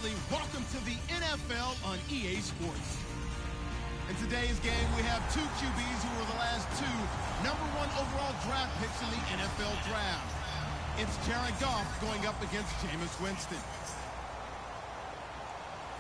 Bradley. Welcome to the NFL on EA Sports. In today's game, we have two QBs who were the last two #1 overall draft picks in the NFL draft. It's Jared Goff going up against Jameis Winston.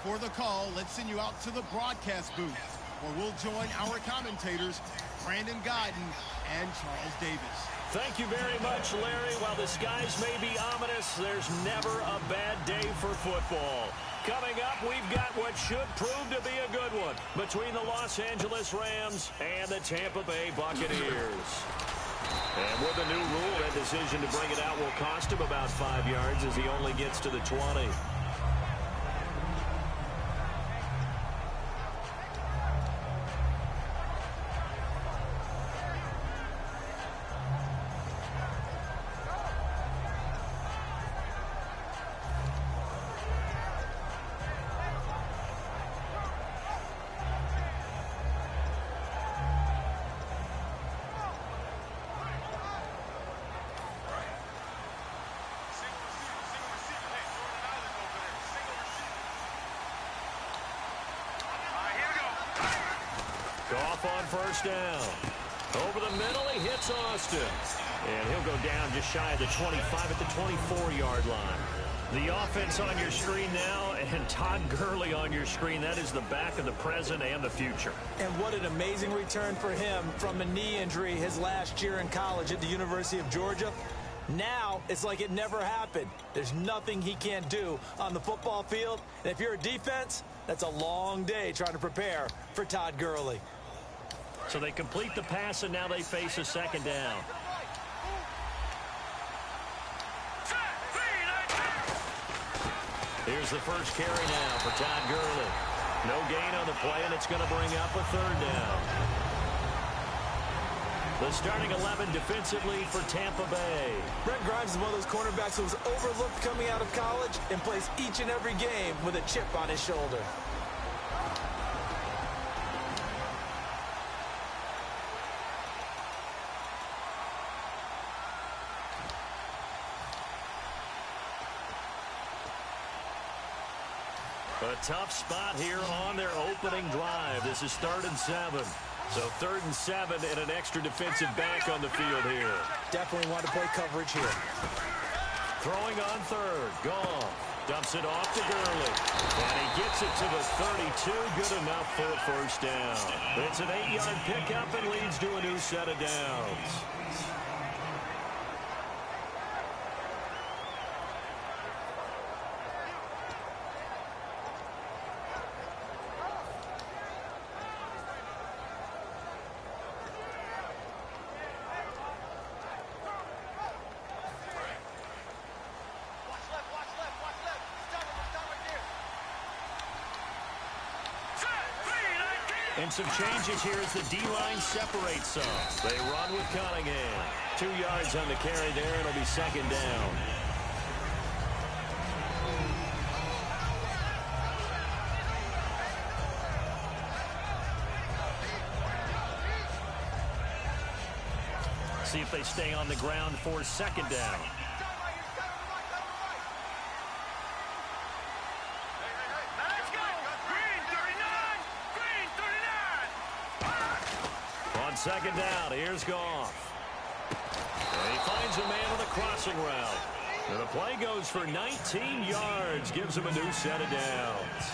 For the call, let's send you out to the broadcast booth, where we'll join our commentators, Brandon Godden and Charles Davis. Thank you very much, Larry. While the skies may be ominous, there's never a bad day for football. Coming up, we've got what should prove to be a good one between the Los Angeles Rams and the Tampa Bay Buccaneers. And with the new rule, that decision to bring it out will cost him about 5 yards as he only gets to the 20. Goff on first down. Over the middle, he hits Austin. And he'll go down just shy of the 25 at the 24-yard line. The offense on your screen now, and Todd Gurley on your screen. That is the back of the present and the future. And what an amazing return for him from a knee injury his last year in college at the University of Georgia. Now, it's like it never happened. There's nothing he can't do on the football field. And if you're a defense, that's a long day trying to prepare for Todd Gurley. So they complete the pass, and now they face a second down. Here's the first carry now for Todd Gurley. No gain on the play, and it's going to bring up a third down. The starting 11 defensively for Tampa Bay. Brent Grimes is one of those cornerbacks who was overlooked coming out of college and plays each and every game with a chip on his shoulder. A tough spot here on their opening drive. This is 3rd and 7. So 3rd and 7 and an extra defensive back on the field here. Definitely want to play coverage here. Throwing on 3rd. Goff dumps it off to Gurley. And he gets it to the 32. Good enough for a first down. It's an 8-yard pickup and leads to a new set of downs. And some changes here as the D-line separates some. They run with Cunningham. 2 yards on the carry there, and it'll be second down. See if they stay on the ground for second down. Second down, here's Goff. And he finds a man on a crossing route. And the play goes for 19 yards, gives him a new set of downs.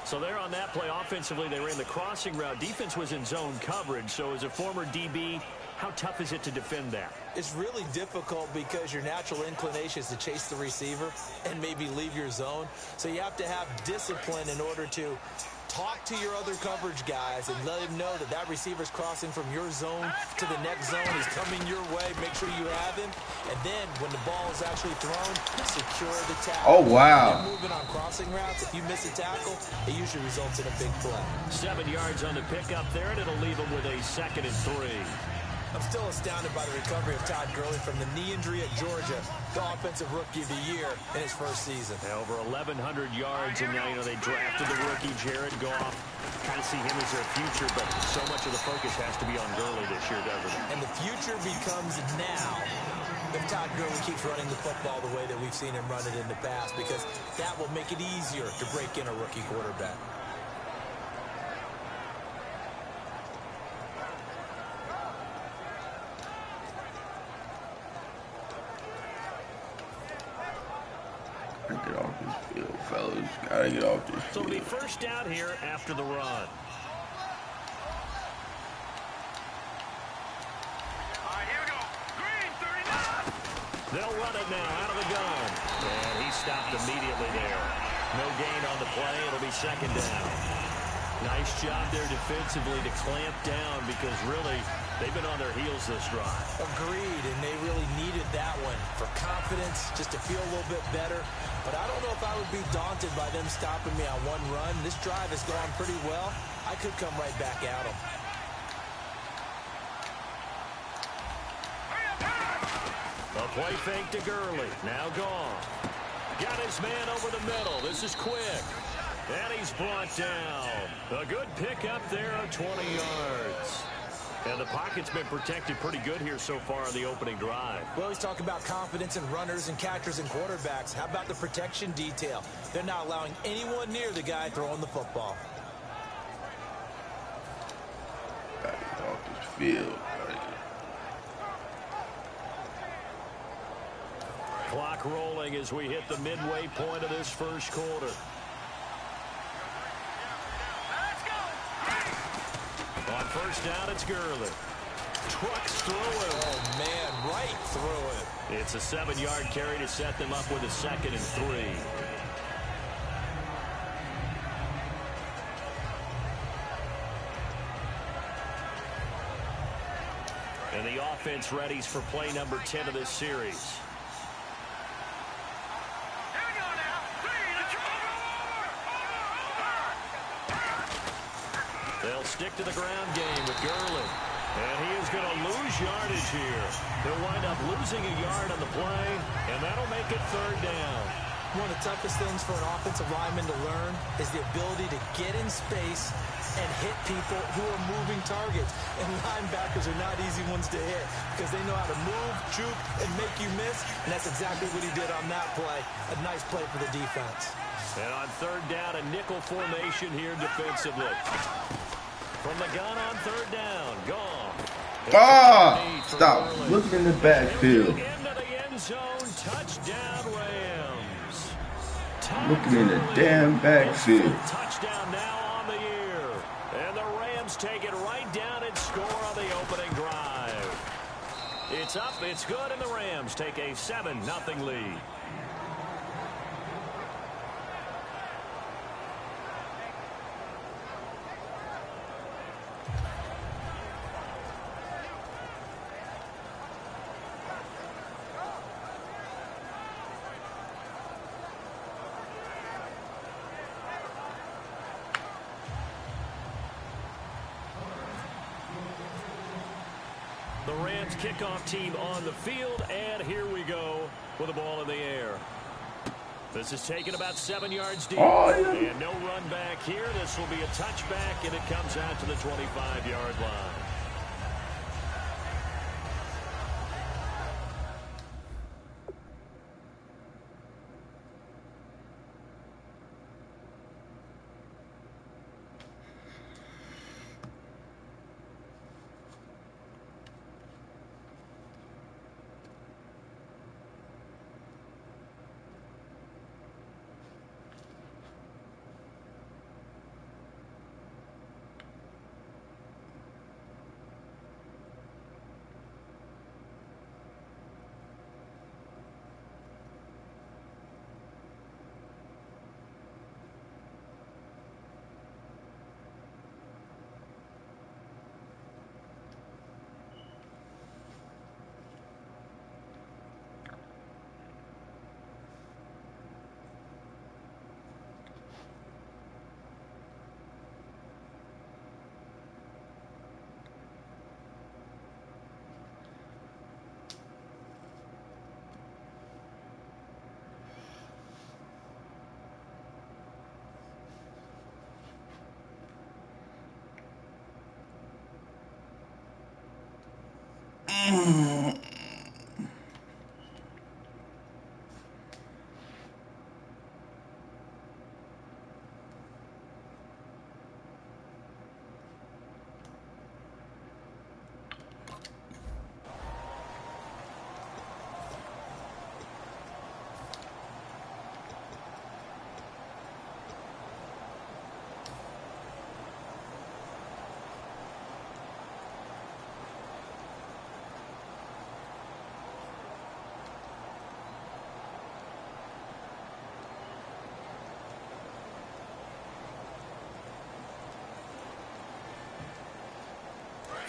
So there on that play, offensively, they ran the crossing route. Defense was in zone coverage, so as a former DB, how tough is it to defend that? It's really difficult because your natural inclination is to chase the receiver and maybe leave your zone. So you have to have discipline in order to talk to your other coverage guys and let him know that that receiver's crossing from your zone to the next zone. He's coming your way. Make sure you have him. And then when the ball is actually thrown, secure the tackle. Oh, wow. When you're moving on crossing routes, if you miss a tackle, it usually results in a big play. 7 yards on the pickup there, and it'll leave him with a 2nd and 3. I'm still astounded by the recovery of Todd Gurley from the knee injury at Georgia, the offensive rookie of the year in his first season. Yeah, over 1,100 yards, and now, they drafted the rookie Jared Goff. Kind of see him as their future, but so much of the focus has to be on Gurley this year, doesn't it? And the future becomes now if Todd Gurley keeps running the football the way that we've seen him run it in the past, because that will make it easier to break in a rookie quarterback. Get off this field, fellas. Gotta get off this field. So it'll be first down here after the run. All right, here we go. Green, 39. They'll run it now out of the gun. And he stopped immediately there. No gain on the play. It'll be second down. Nice job there defensively to clamp down, because really they've been on their heels this drive. Agreed, and they really needed that one for confidence, just to feel a little bit better. But I don't know if I would be daunted by them stopping me on one run. This drive has gone pretty well. I could come right back at them. A play fake to Gurley. Now gone. Got his man over the middle. This is quick. And he's brought down. A good pickup there of 20 yards. And the pocket's been protected pretty good here so far in the opening drive. Well, he's talking about confidence in runners and catchers and quarterbacks. How about the protection detail? They're not allowing anyone near the guy throwing the football. Gotta get off this field. Clock rolling as we hit the midway point of this first quarter. On first down, it's Gurley. Trucks through him. Oh, man, right through it. It's a 7-yard carry to set them up with a 2nd and 3. And the offense readies for play number 10 of this series. They'll stick to the ground game with Gurley. And he is going to lose yardage here. He'll wind up losing a yard on the play, and that'll make it third down. One of the toughest things for an offensive lineman to learn is the ability to get in space and hit people who are moving targets. And linebackers are not easy ones to hit, because they know how to move, juke, and make you miss. And that's exactly what he did on that play. A nice play for the defense. And on third down, a nickel formation here defensively. From the gun on third down, gone. Stop looking in the backfield. Into the end zone, touchdown Rams. Looking in the damn backfield. Touchdown now on the year. And the Rams take it right down and score on the opening drive. It's up, it's good, and the Rams take a 7-0 lead. The Rams kickoff team on the field, and here we go with the ball in the air. This is taken about 7 yards deep. And no run back here. This will be a touchback, and it comes out to the 25-yard line.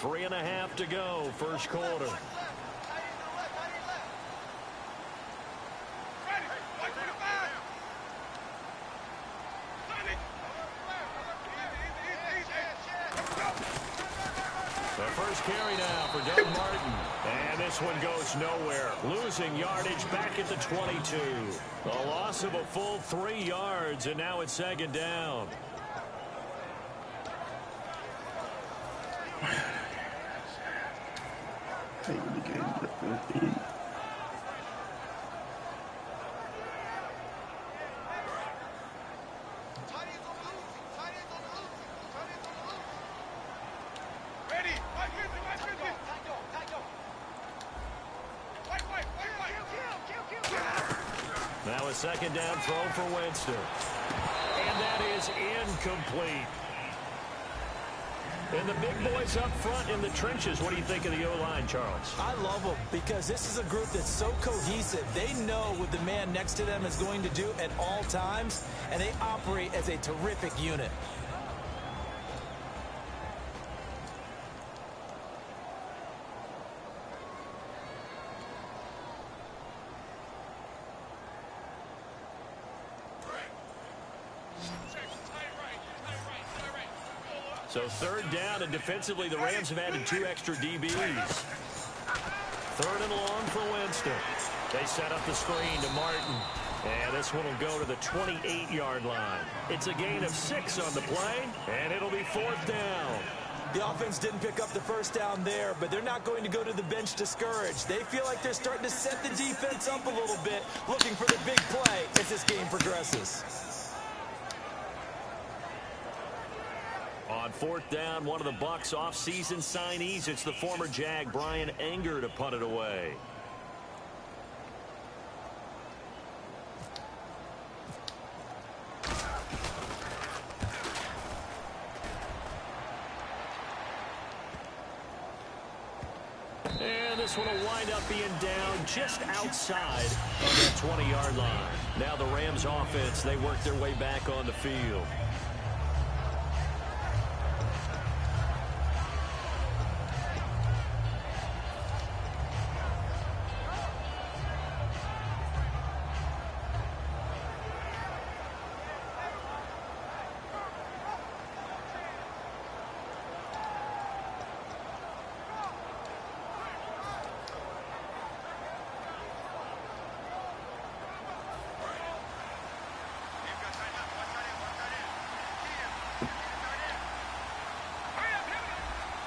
3.5 to go, first quarter. The first carry now for Doug Martin. And this one goes nowhere. Losing yardage back at the 22. A loss of a full 3 yards, and now it's second down. Taking the game to 15. Now a second down throw for Winston. And that is incomplete. And the big boys up front in the trenches. What do you think of the O-line, Charles? I love them because this is a group that's so cohesive. They know what the man next to them is going to do at all times, and they operate as a terrific unit. So third down, and defensively, the Rams have added 2 extra DBs. Third and long for Winston. They set up the screen to Martin. And this one will go to the 28-yard line. It's a gain of 6 on the play, and it'll be fourth down. The offense didn't pick up the first down there, but they're not going to go to the bench discouraged. They feel like they're starting to set the defense up a little bit, looking for the big play as this game progresses. On fourth down, one of the Bucs' off-season signees. It's the former Jag, Brian Anger, to punt it away. And this one will wind up being down just outside of that 20-yard line. Now the Rams offense, they work their way back on the field.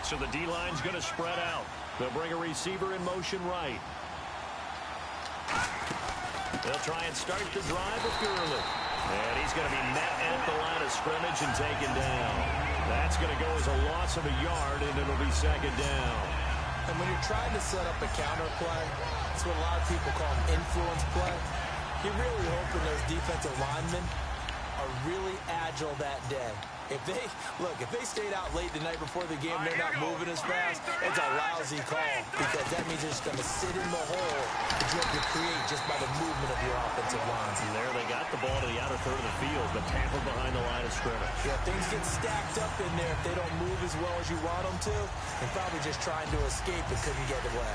So the D-line's going to spread out. They'll bring a receiver in motion right. They'll try and start the drive with Gurley. And he's going to be met at the line of scrimmage and taken down. That's going to go as a loss of a yard, and it'll be second down. And when you're trying to set up a counter play, it's what a lot of people call an influence play. You're really hoping those defensive linemen are really agile that day. If they stayed out late the night before the game, they're not moving as fast, it's a lousy call because that means they're just going to sit in the hole that you have to create just by the movement of your offensive line. And there they got the ball to the outer third of the field, but tackled behind the line of scrimmage. Yeah, things get stacked up in there if they don't move as well as you want them to. They're probably just trying to escape and couldn't get away.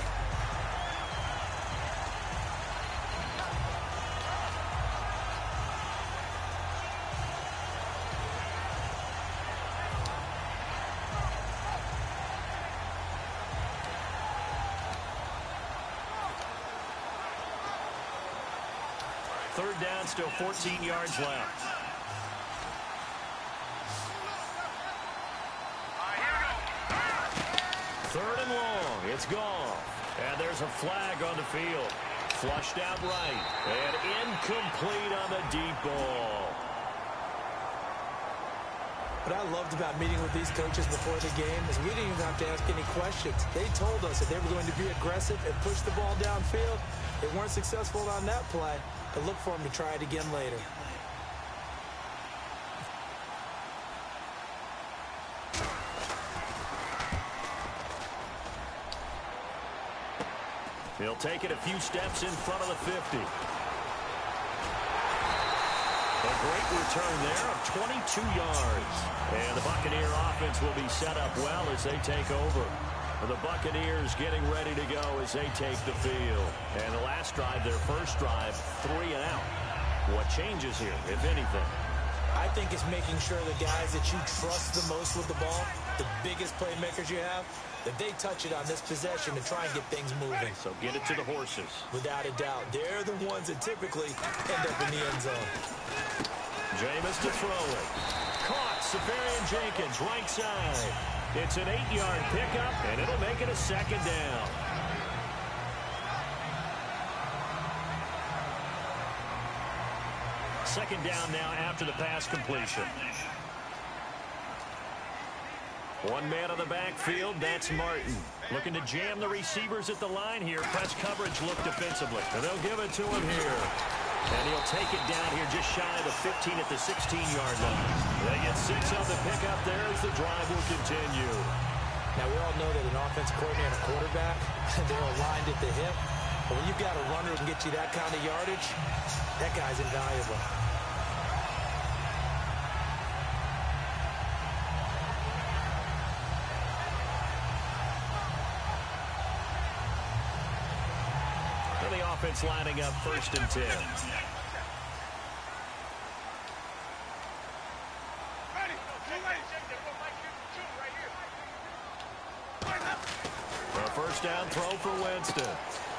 Third down, still 14 yards left. Third and long. It's gone. And there's a flag on the field. Flushed out right. And incomplete on the deep ball. What I loved about meeting with these coaches before the game is we didn't even have to ask any questions. They told us that they were going to be aggressive and push the ball downfield. They weren't successful on that play, but look for them to try it again later. He'll take it a few steps in front of the 50. A great return there of 22 yards. And the Buccaneer offense will be set up well as they take over. The Buccaneers getting ready to go as they take the field. And the last drive, their first drive, 3 and out. What changes here, if anything? I think it's making sure the guys that you trust the most with the ball, the biggest playmakers you have, that they touch it on this possession to try and get things moving. So get it to the horses. Without a doubt. They're the ones that typically end up in the end zone. Jameis to throw it. Caught. Safarian Jenkins, right side. It's an 8-yard pickup, and it'll make it a second down. Second down now after the pass completion. One man on the backfield, that's Martin. Looking to jam the receivers at the line here. Press coverage look defensively. And they'll give it to him here. And he'll take it down here just shy of the 15 at the 16-yard line. They get 6 on the pickup there as the drive will continue. Now, we all know that an offensive coordinator and a quarterback, they're aligned at the hip. But when you've got a runner who can get you that kind of yardage, that guy's invaluable. The offense lining up 1st and 10. A first down throw for Winston.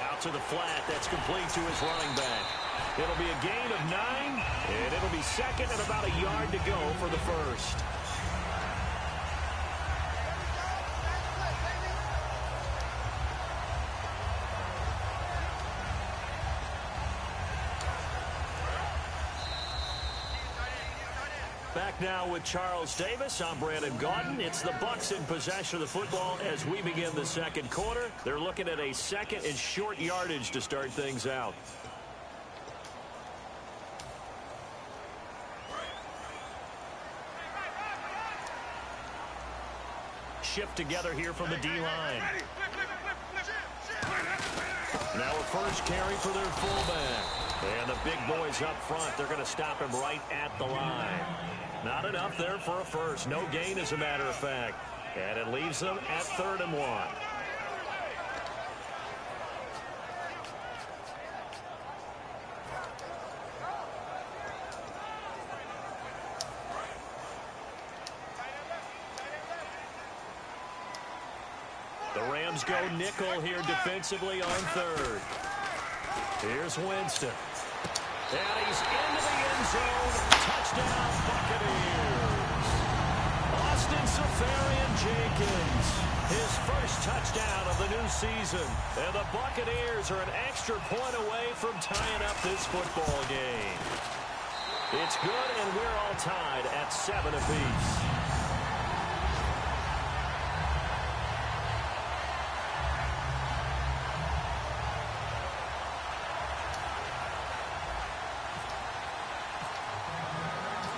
Out to the flat. That's complete to his running back. It'll be a gain of 9, and it'll be second and about a yard to go for the first. Back now with Charles Davis. I'm Brandon Gaudin. It's the Bucs in possession of the football as we begin the second quarter. They're looking at a second and short yardage to start things out. Shift together here from the D-line. Now a first carry for their fullback. And the big boys up front, they're going to stop him right at the line. Not enough there for a first. No gain, as a matter of fact. And it leaves them at 3rd and 1. The Rams go nickel here defensively on 3rd. Here's Winston. And he's into the end zone. Touchdown, Buccaneers. Austin Safarian Jenkins. His first touchdown of the new season. And the Buccaneers are an extra point away from tying up this football game. It's good, and we're all tied at 7 apiece.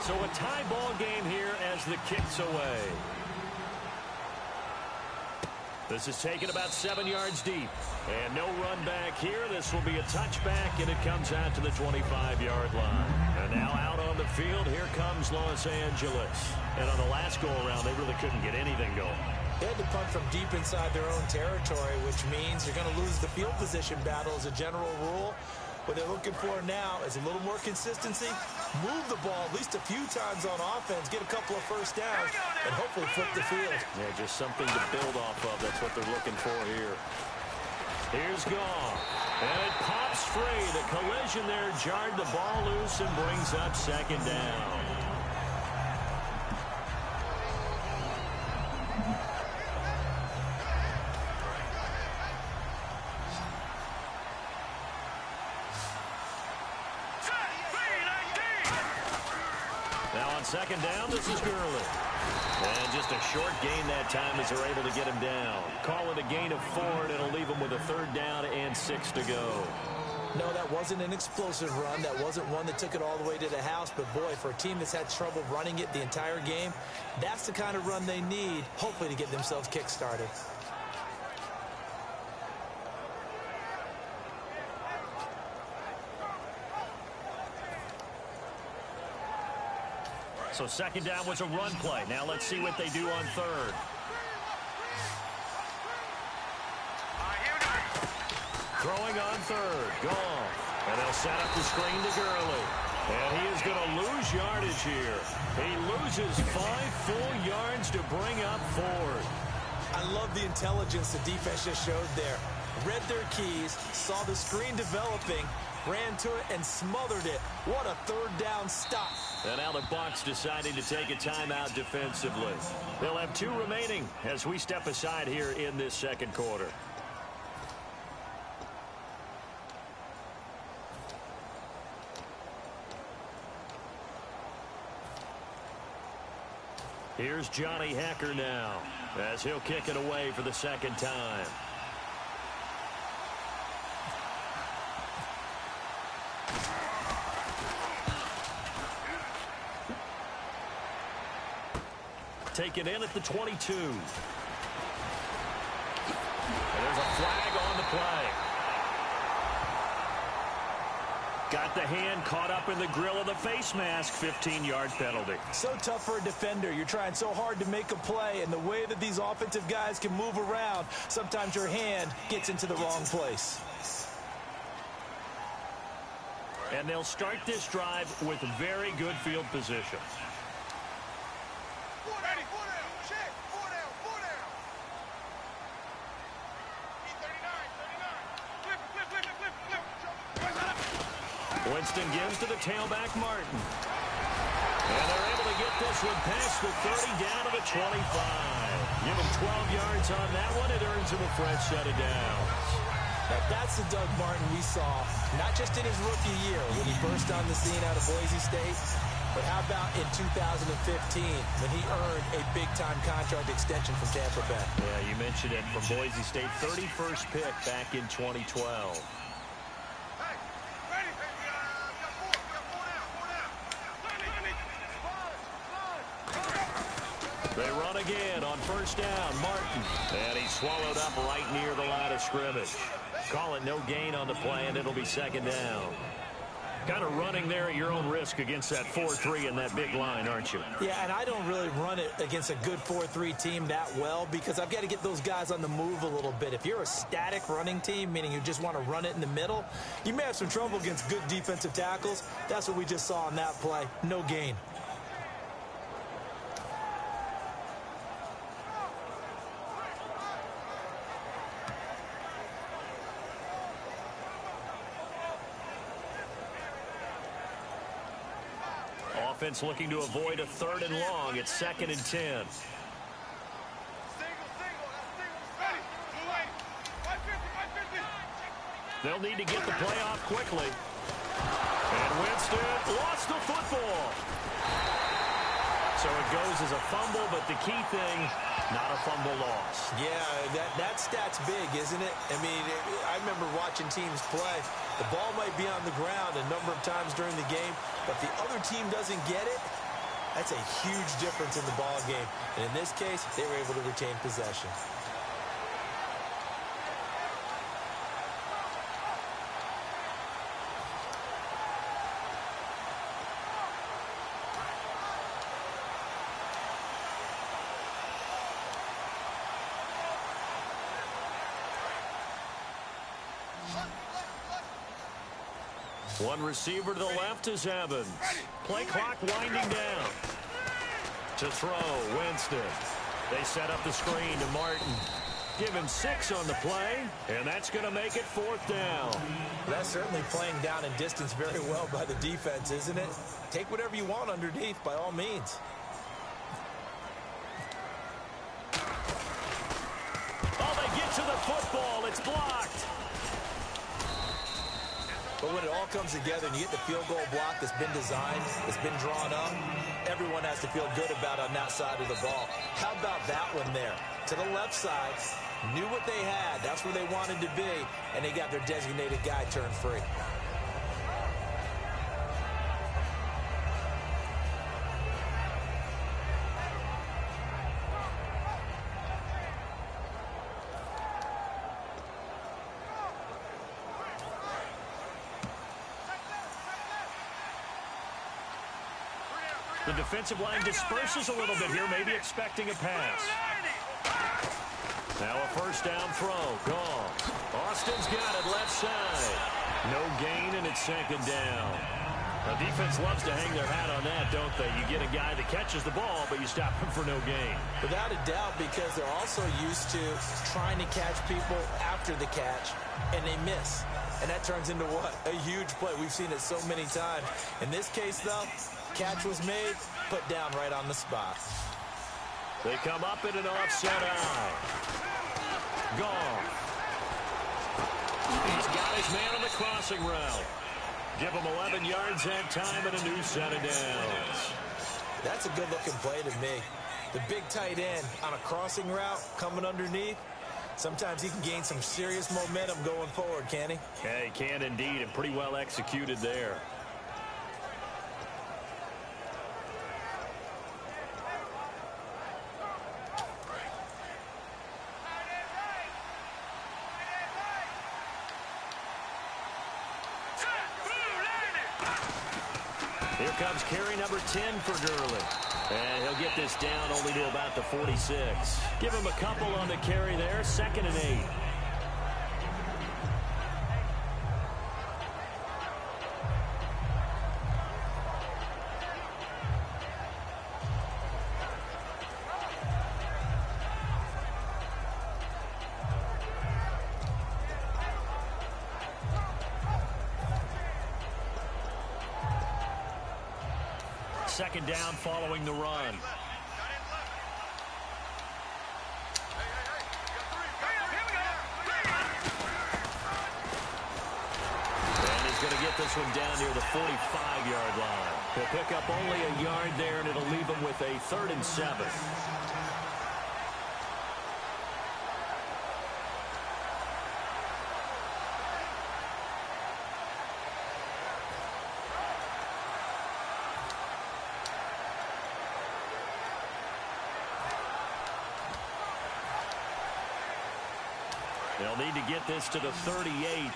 So a tie ball game here as the kick's away. This is taken about 7 yards deep. And no run back here. This will be a touchback, and it comes out to the 25-yard line. And now out on the field, here comes Los Angeles. And on the last go-around, they really couldn't get anything going. They had to punt from deep inside their own territory, which means you're going to lose the field position battle as a general rule. What they're looking for now is a little more consistency, move the ball at least a few times on offense, get a couple of first downs, and hopefully flip the field. Yeah, just something to build off of. That's what they're looking for here. Here's Goff. And it pops free. The collision there jarred the ball loose and brings up 2nd down. On second down, this is Gurley. And just a short gain that time as they're able to get him down. Call it a gain of 4, and it'll leave him with a third down and 6 to go. No, that wasn't an explosive run. That wasn't one that took it all the way to the house. But, boy, for a team that's had trouble running it the entire game, that's the kind of run they need, hopefully, to get themselves kick-started. So second down was a run play. Now let's see what they do on third. Throwing on third. Gone. And they'll set up the screen to Gurley. And he is going to lose yardage here. He loses 5 full yards to bring up 4. I love the intelligence the defense just showed there. Read their keys, saw the screen developing, ran to it, and smothered it. What a third down stop. And now the Bucs deciding to take a timeout defensively. They'll have 2 remaining as we step aside here in this second quarter. Here's Johnny Hacker now as he'll kick it away for the second time. Taken in at the 22. And there's a flag on the play. Got the hand caught up in the grill of the face mask. 15-yard penalty. So tough for a defender. You're trying so hard to make a play, and the way that these offensive guys can move around, sometimes your hand gets into the wrong place. And they'll start this drive with very good field position. Winston gives to the tailback, Martin. And they're able to get this one past the 30 down to the 25. Give him 12 yards on that one. It earns him a fresh set of downs. Now, that's the Doug Martin we saw, not just in his rookie year when he burst on the scene out of Boise State, but how about in 2015 when he earned a big-time contract extension from Tampa Bay? Yeah, you mentioned it, from Boise State, 31st pick back in 2012. They run again on first down. Martin. And he's swallowed up right near the line of scrimmage. Call it no gain on the play, and it'll be second down. Kind of running there at your own risk against that 4-3 and that big line, aren't you? Yeah, and I don't really run it against a good 4-3 team that well because I've got to get those guys on the move a little bit. If you're a static running team, meaning you just want to run it in the middle, you may have some trouble against good defensive tackles. That's what we just saw on that play. No gain. Offense looking to avoid a 3rd and long. It's 2nd and 10. They'll need to get the play off quickly. And Winston lost the football. So it goes as a fumble, but the key thing, not a fumble loss. Yeah, that stat's big, isn't it? I mean, I remember watching teams play. The ball might be on the ground a number of times during the game, but if the other team doesn't get it, that's a huge difference in the ball game. And in this case, they were able to retain possession. One receiver to the left is Evans. Play clock winding down. To throw, Winston. They set up the screen to Martin. Give him 6 on the play, and that's going to make it 4th down. That's certainly playing down and distance very well by the defense, isn't it? Take whatever you want underneath, by all means. Oh, they get to the football. It's blocked. But when it all comes together and you get the field goal block that's been designed, that's been drawn up, everyone has to feel good about on that side of the ball. How about that one there? To the left side, knew what they had. That's where they wanted to be, and they got their designated guy turned free. The defensive line disperses a little bit here, maybe expecting a pass. Now a first down throw. Gone. Austin's got it left side. No gain, and it's second down. Now, defense loves to hang their hat on that, don't they? You get a guy that catches the ball, but you stop him for no gain. Without a doubt, because they're also used to trying to catch people after the catch, and they miss. And that turns into what? A huge play. We've seen it so many times. In this case, though, catch was made, put down right on the spot. They come up in an offset eye. Gone. He's got his man on the crossing route. Give him 11 yards that time and a new set of downs. That's a good-looking play to me. The big tight end on a crossing route coming underneath. Sometimes he can gain some serious momentum going forward, can he? Yeah, he can indeed, and pretty well executed there. Here comes carry number 10 for Gurley. And he'll get this down only to about the 46. Give him a couple on the carry there. 2nd and 8. Second down following the run. And he's going to get this one down near the 45-yard line. He'll pick up only a yard there, and it'll leave him with a 3rd and 7. They'll need to get this to the 38.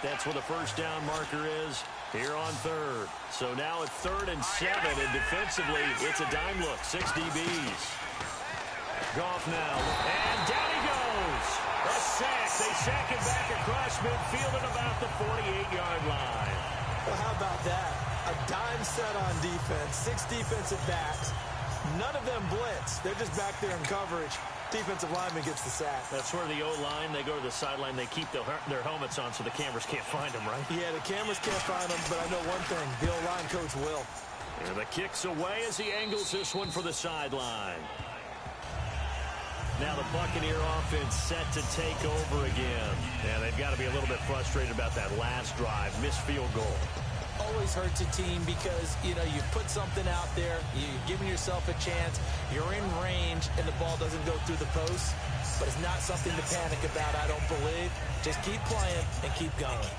That's where the first down marker is here on 3rd. So now it's 3rd and 7, and defensively, it's a dime look. 6 DBs. Goff now, and down he goes. A sack. They sack him back across midfield at about the 48-yard line. Well, how about that? A dime set on defense, 6 defensive backs. None of them blitz. They're just back there in coverage. Defensive lineman gets the sack. That's where the O-line, they go to the sideline, they keep their helmets on so the cameras can't find them, right? Yeah, the cameras can't find them, but I know one thing. The O-line coach will. And the kick's away as he angles this one for the sideline. Now the Buccaneer offense set to take over again. And they've got to be a little bit frustrated about that last drive, missed field goal. Always hurts a team because, you know, you put something out there, you're giving yourself a chance, you're in range, and the ball doesn't go through the post. But it's not something to panic about, I don't believe. Just keep playing and keep going.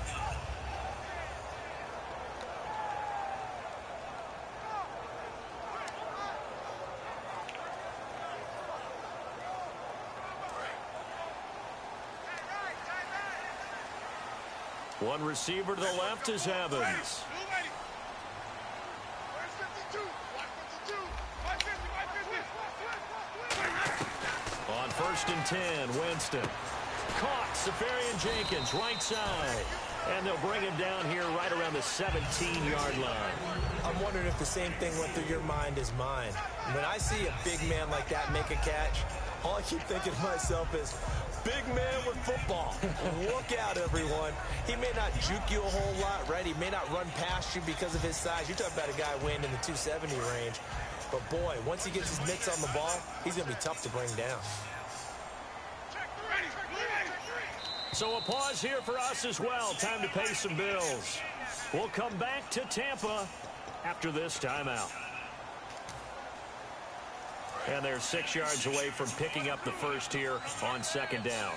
One receiver to the left is Evans. On 1st and 10, Winston. Caught, Safarian Jenkins, right side. And they'll bring him down here right around the 17-yard line. I'm wondering if the same thing went through your mind as mine. When I see a big man like that make a catch, all I keep thinking to myself is, big man with football. Look out, everyone. He may not juke you a whole lot, right? He may not run past you because of his size. You're talking about a guy weighing in the 270 range. But, boy, once he gets his mitts on the ball, he's going to be tough to bring down. So a pause here for us as well. Time to pay some bills. We'll come back to Tampa after this timeout. And they're 6 yards away from picking up the first here on second down.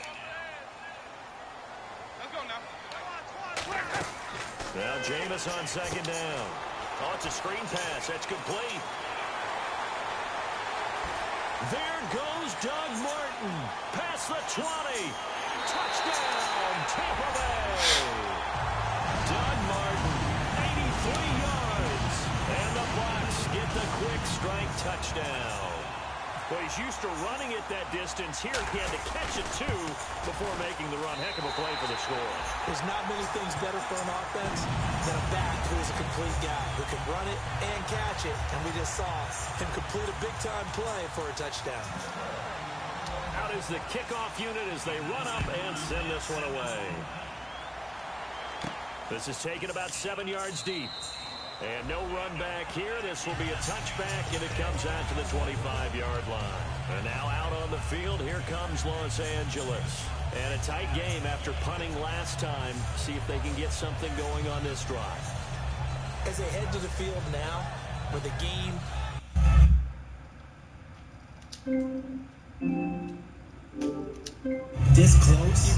Now Jameis on second down. Oh, it's a screen pass. That's complete. There goes Doug Martin. Past the 20. Touchdown, Tampa Bay. Doug Martin, 83 yards. And the Bucs get the quick strike touchdown. Well, he's used to running it that distance. Here he had to catch it, too, before making the run. Heck of a play for the score. There's not many things better for an offense than a back who's a complete guy who can run it and catch it. And we just saw him complete a big-time play for a touchdown. Out is the kickoff unit as they run up and send this one away. This is taken about 7 yards deep. And no run back here. This will be a touchback, and it comes out to the 25-yard line. And now out on the field, here comes Los Angeles. And a tight game after punting last time. See if they can get something going on this drive. As they head to the field now, with the game this close,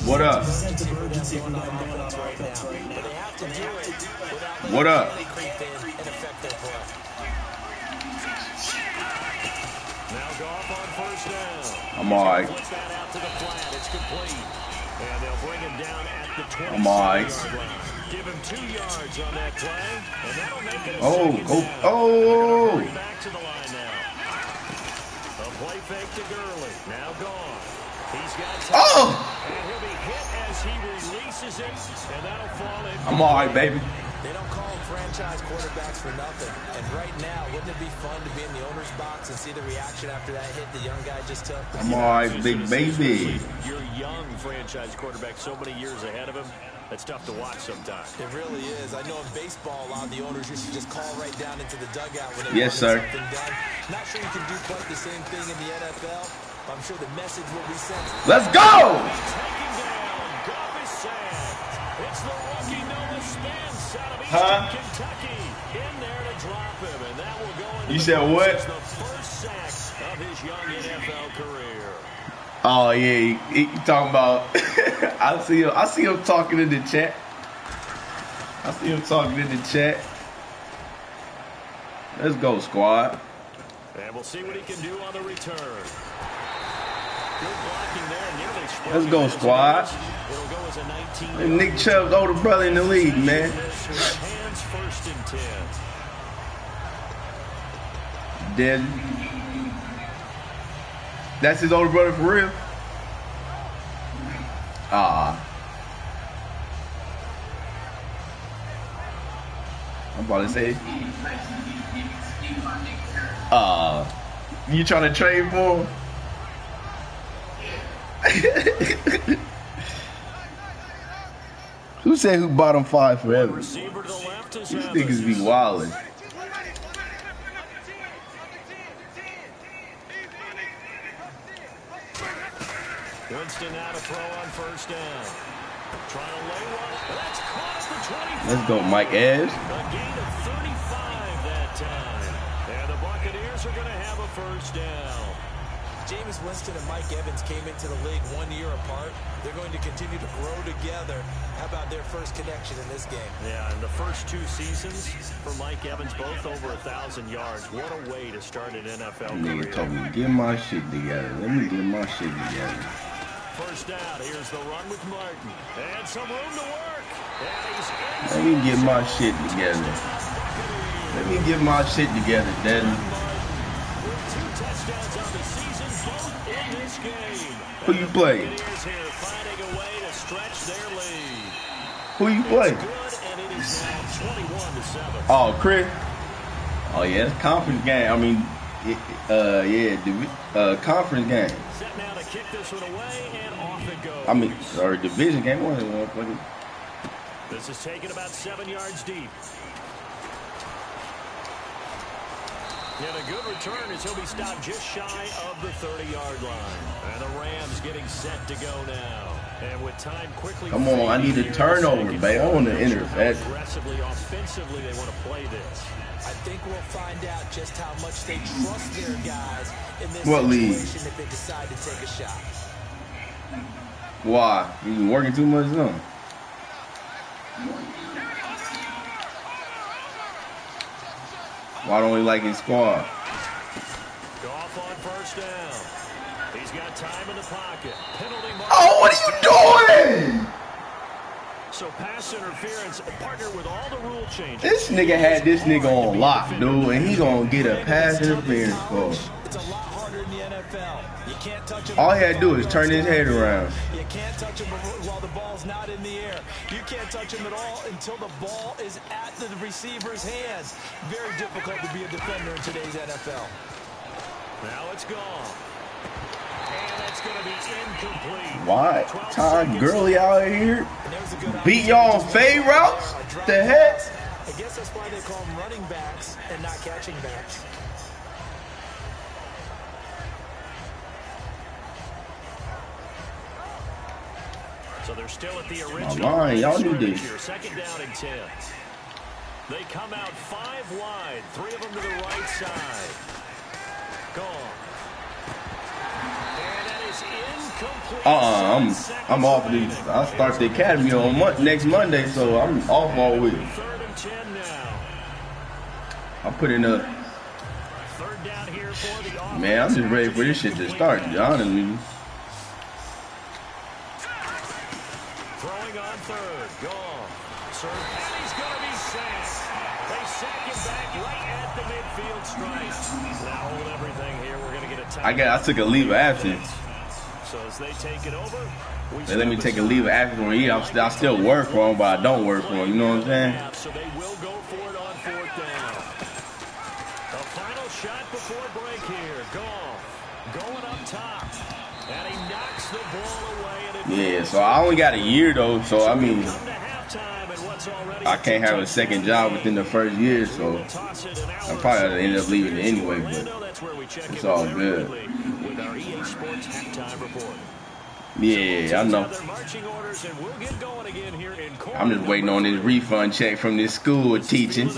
What up? What up? Now Goff on first down. I'm all right. Flip that out to the flat. It's complete. And they'll bring him down at the 27-yard I'm all right. line. Give him 2 yards on that play, and that'll make it a Oh, second go. down. Oh. Bring back to the line now. A play fake to Gurley. Now gone. He's got time. Oh. And he'll be hit as he releases it, and that'll fall in. I'm all right, baby. They don't call them franchise quarterbacks for nothing. And right now, wouldn't it be fun to be in the owner's box and see the reaction after that hit the young guy just took? I'm all right, big baby. Your young franchise quarterback so many years ahead of him. It's tough to watch sometimes. It really is. I know in baseball, a lot of the owners used to just call right down into the dugout when they Yes, wanted sir. something done. Not sure you can do quite the same thing in the NFL, but I'm sure the message will be sent. Let's go. Taken down. Goff is sacked. It's the rookie Noah Spence out of Eastern Kentucky in there to drop him, and that will go into You said what? the first sack of his young NFL career. Oh yeah, he talking about. I see him talking in the chat. Let's go, squad. And we'll see what he can do on the return. Good blocking there. Nearly sprung Let's go, him. squad. It'll go as a 19. And Nick Chubb's older brother in the league, man. Hands first and 10. Dead. That's his older brother for real? I'm about to say. You trying to trade for him? Who said who bottom 5 forever? Receiver to the left is These Evans. niggas be wildin'. Winston now to throw on first down. Trying to lay one. That's caught at the 25. Let's go, Mike Evans. A gain of 35 that time. And the Buccaneers are going to have a first down. Jameis Winston and Mike Evans came into the league 1 year apart. They're going to continue to grow together. How about their first connection in this game? Yeah, in the first 2 seasons for Mike Evans, both over 1,000 yards. What a way to start an NFL Nigga career. told me, get my shit together. Let me get my shit together. First down, here's the run with Martin. And some room to work. And he's in. Let me get my shit together. Let me get my shit together, Daddy. With 2 touchdowns on the season, both in this game. Who you play? Buccaneers here finding a way to stretch their lead. Who you play? Good, and it is now 21-7. Oh, Chris. Oh yeah, it's conference game. I mean, conference game. Set now to kick this one away, and off it goes. I mean, or division game. What motherfucker? This is taken about 7 yards deep. And a good return as he'll be stopped just shy of the 30-yard line. And the Rams getting set to go now. And with time quickly Come on, I need a turnover, babe. I want to intercept. Aggressively, offensively, they want to play this. I think we'll find out just how much they trust their guys in this What situation league? if they decide to take a shot. Why? You been working too much, huh? Why don't we like his squad? Goff on first down. He's got time in the pocket. Penalty mark. Oh, what are you doing? So pass interference, partner with all the rule changes. This nigga had this nigga on lock, dude, and he gonna get a pass interference call. It's a lot harder in the NFL. You can't touch him. All he had to do is turn his head around. You can't touch him while the ball's not in the air. You can't touch him at all until the ball is at the receiver's hands. Very difficult to be a defender in today's NFL. Now it's gone. And it's going to be incomplete. Why? Todd Gurley out here beat y'all on fade routes? The heck? I guess that's why they call them running backs and not catching backs. So they're still at the original. Line, y'all need this. Second down and 10. They come out 5 wide. 3 of them to the right side. Gone. And that is incomplete. I'm off this. I start the academy on next Monday, so I'm off all week. 3rd and 10 now. I put in a. 3rd down here for the offense. Man, I'm just ready for this shit to start, to be honest with you. Throwing on 3rd. Gone. And he's going to be sacked. They sack him back right at the midfield stripe. Now hold everything here. We're going to get a time. I took a leave of absence. So as they take it over, They let me take a leave of absence for a year. I still work for them, but I don't work for them. You know what I'm saying? So they will go for it on 4th down. A final shot before break here. Goff going up top. And he knocks the ball away. Yeah, so I only got a year, though. So, I mean, I can't have a second job within the first year. So, I probably have to end up leaving it anyway. But it's all good. Yeah, I know. I'm just waiting on this refund check from this school of teaching.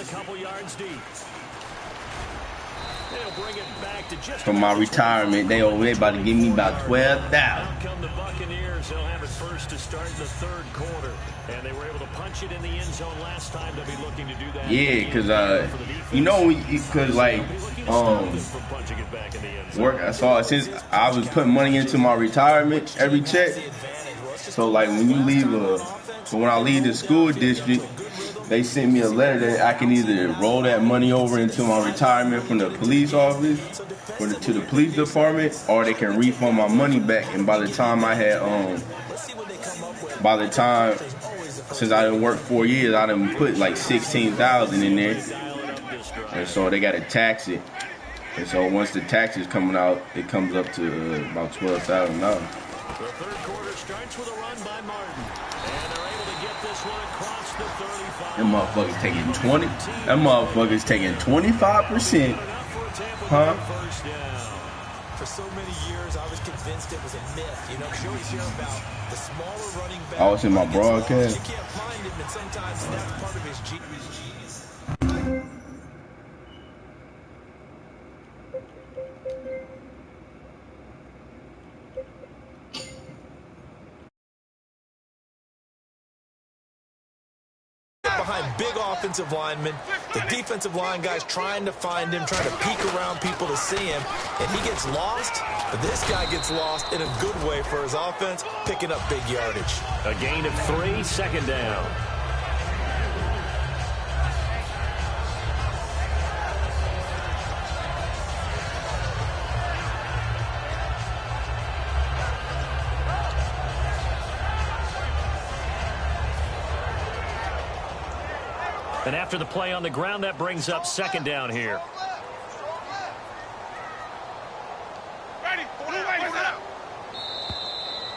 For my retirement, they about to give me about $12,000. Come the Buccaneers, they'll have it first to start the 3rd quarter, and they were able to punch it in the end zone last time. They'll be looking to do that. Yeah, because like work. I saw since I was putting money into my retirement every check. So like when I leave the school district, they sent me a letter that I can either roll that money over into my retirement from the police office to the police department, or they can refund my money back. And by the time since I didn't work 4 years, I done put like $16,000 in there, and so they got to tax it. And so once the taxes coming out, it comes up to about $12,000. The 3rd quarter starts with a run by Martin, and they're able to get this one across the 35. Them motherfuckers taking 20. That motherfuckers taking 25%. Huh? For so many years, I was convinced it was a myth. You know, because you always hear about the smaller running back. I was in my broadcast. You can't find him, and sometimes that's part of his genius. Behind big offensive linemen, the defensive line guys trying to find him, trying to peek around people to see him, and he gets lost. But this guy gets lost in a good way for his offense, picking up big yardage. A gain of 3, 2nd down. And after the play on the ground, that brings up 2nd down here.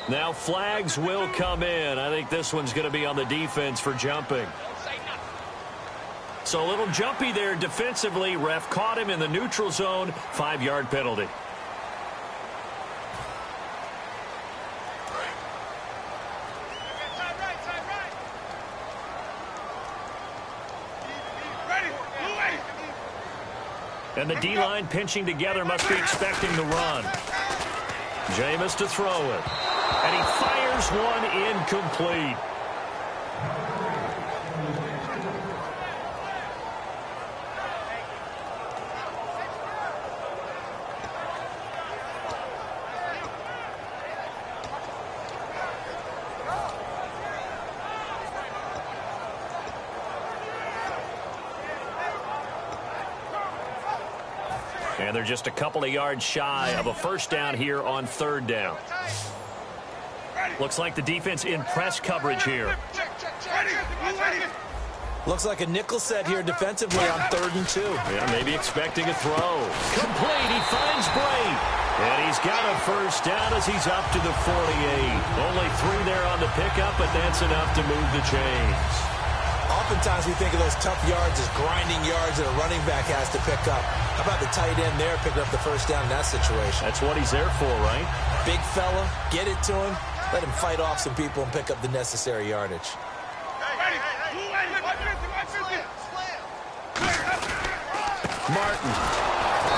Now flags will come in. I think this one's going to be on the defense for jumping. So a little jumpy there defensively. Ref caught him in the neutral zone. 5-yard penalty. And the D-line pinching together must be expecting the run. Jameis to throw it. And he fires one incomplete. And they're just a couple of yards shy of a first down here on third down. Looks like the defense in press coverage here. Looks like a nickel set here defensively on 3rd and 2. Yeah, maybe expecting a throw. Complete. He finds Bray. And he's got a first down as he's up to the 48. Only 3 there on the pickup, but that's enough to move the chains. Oftentimes we think of those tough yards as grinding yards that a running back has to pick up. How about the tight end there picking up the first down in that situation? That's what he's there for, right? Big fella, get it to him, let him fight off some people and pick up the necessary yardage. Martin.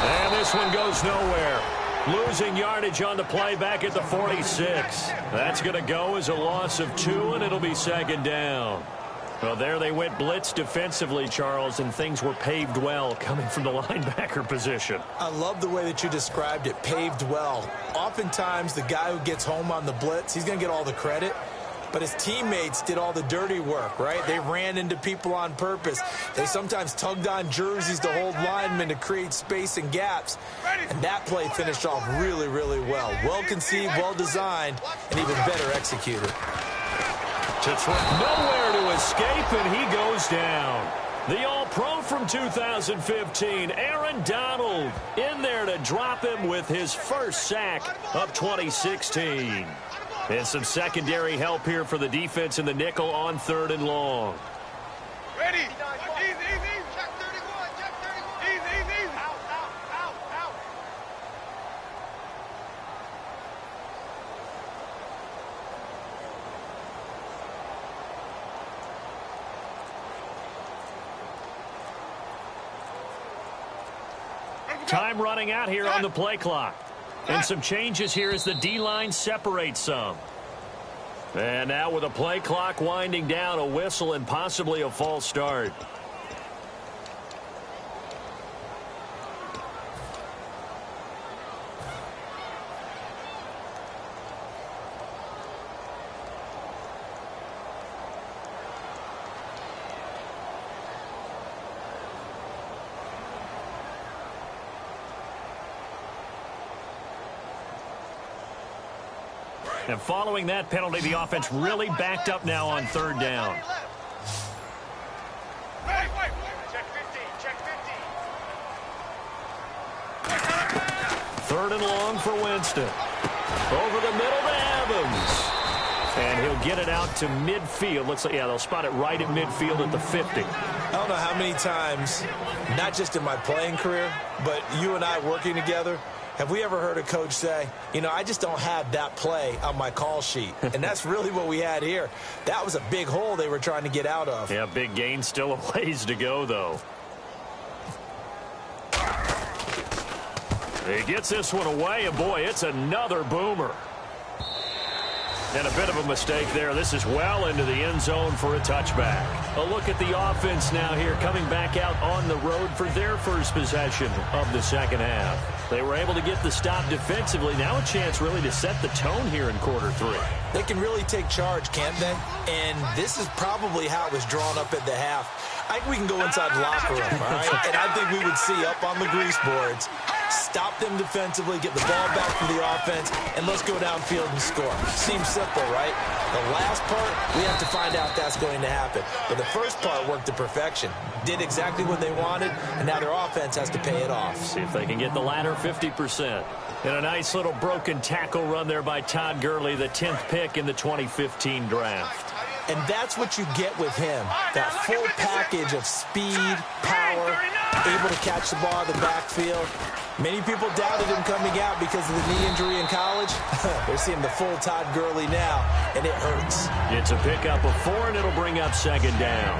And this one goes nowhere. Losing yardage on the play back at the 46. That's going to go as a loss of 2, and it'll be second down. Well, there they went blitz defensively, Charles, and things were paved well coming from the linebacker position. I love the way that you described it, paved well. Oftentimes, the guy who gets home on the blitz, he's going to get all the credit. But his teammates did all the dirty work, right? They ran into people on purpose. They sometimes tugged on jerseys to hold linemen to create space and gaps. And that play finished off really, really well. Well conceived, well designed, and even better executed. To throw, nowhere to escape, and he goes down. The All-Pro from 2015, Aaron Donald, in there to drop him with his first sack of 2016. And some secondary help here for the defense in the nickel on 3rd and long. Ready. Easy, easy. Check 31. Check 31. Easy, easy. Out, out, out, out. Time running out here on the play clock. And some changes here as the D-line separates some. And now with the play clock winding down, a whistle and possibly a false start. And following that penalty, the offense really backed up now on 3rd down. Check 15. Check 15. 3rd and long for Winston. Over the middle to Evans. And he'll get it out to midfield. Looks like, yeah, they'll spot it right at midfield at the 50. I don't know how many times, not just in my playing career, but you and I working together, have we ever heard a coach say, you know, I just don't have that play on my call sheet? And that's really what we had here. That was a big hole they were trying to get out of. Yeah, big gain, still a ways to go, though. He gets this one away, and boy, it's another boomer. And a bit of a mistake there. This is well into the end zone for a touchback. A look at the offense now here, coming back out on the road for their first possession of the second half. They were able to get the stop defensively. Now a chance really to set the tone here in quarter 3. They can really take charge, can't they? And this is probably how it was drawn up at the half. I think we can go inside the locker room, all right? And I think we would see up on the grease boards, stop them defensively, get the ball back to the offense, and let's go downfield and score. Seems simple, right? The last part, we have to find out that's going to happen. But the first part worked to perfection. Did exactly what they wanted, and now their offense has to pay it off. See if they can get the latter 50%. And a nice little broken tackle run there by Todd Gurley, the 10th pick in the 2015 draft. And that's what you get with him. That full package of speed, power, able to catch the ball in the backfield. Many people doubted him coming out because of the knee injury in college. They're seeing the full Todd Gurley now, and it hurts. It's a pickup of 4, and it'll bring up second down.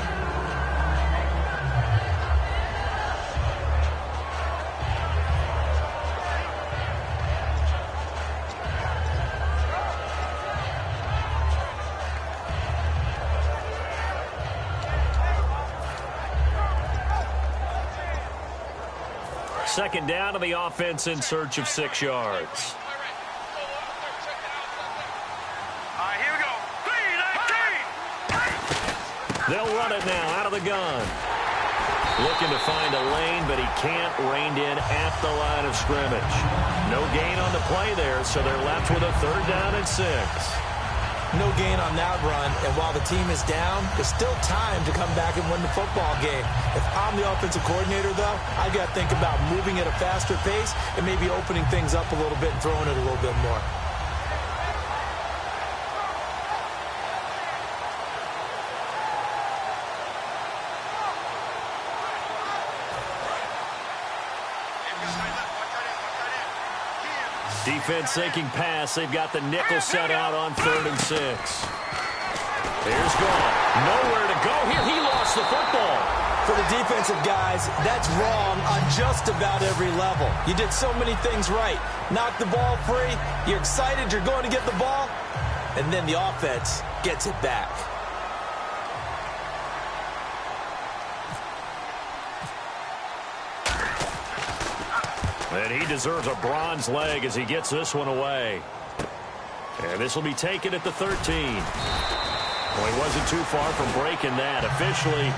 second down to the offense in search of 6 yards. Here we go. 3-19. They'll run it now out of the gun. Looking to find a lane, but he can't, reined in at the line of scrimmage. No gain on the play there, so they're left with a 3rd down and 6. No gain on that run, and while the team is down, there's still time to come back and win the football game. If I'm the offensive coordinator, though, I've got to think about moving at a faster pace and maybe opening things up a little bit and throwing it a little bit more. Defense sinking pass. They've got the nickel set out on 3rd and 6. Here's Gall. Nowhere to go here. He lost the football. For the defensive guys, that's wrong on just about every level. You did so many things right. Knock the ball free. You're excited you're going to get the ball. And then the offense gets it back. And he deserves a bronze leg as he gets this one away. And this will be taken at the 13. Well, he wasn't too far from breaking that. Officially,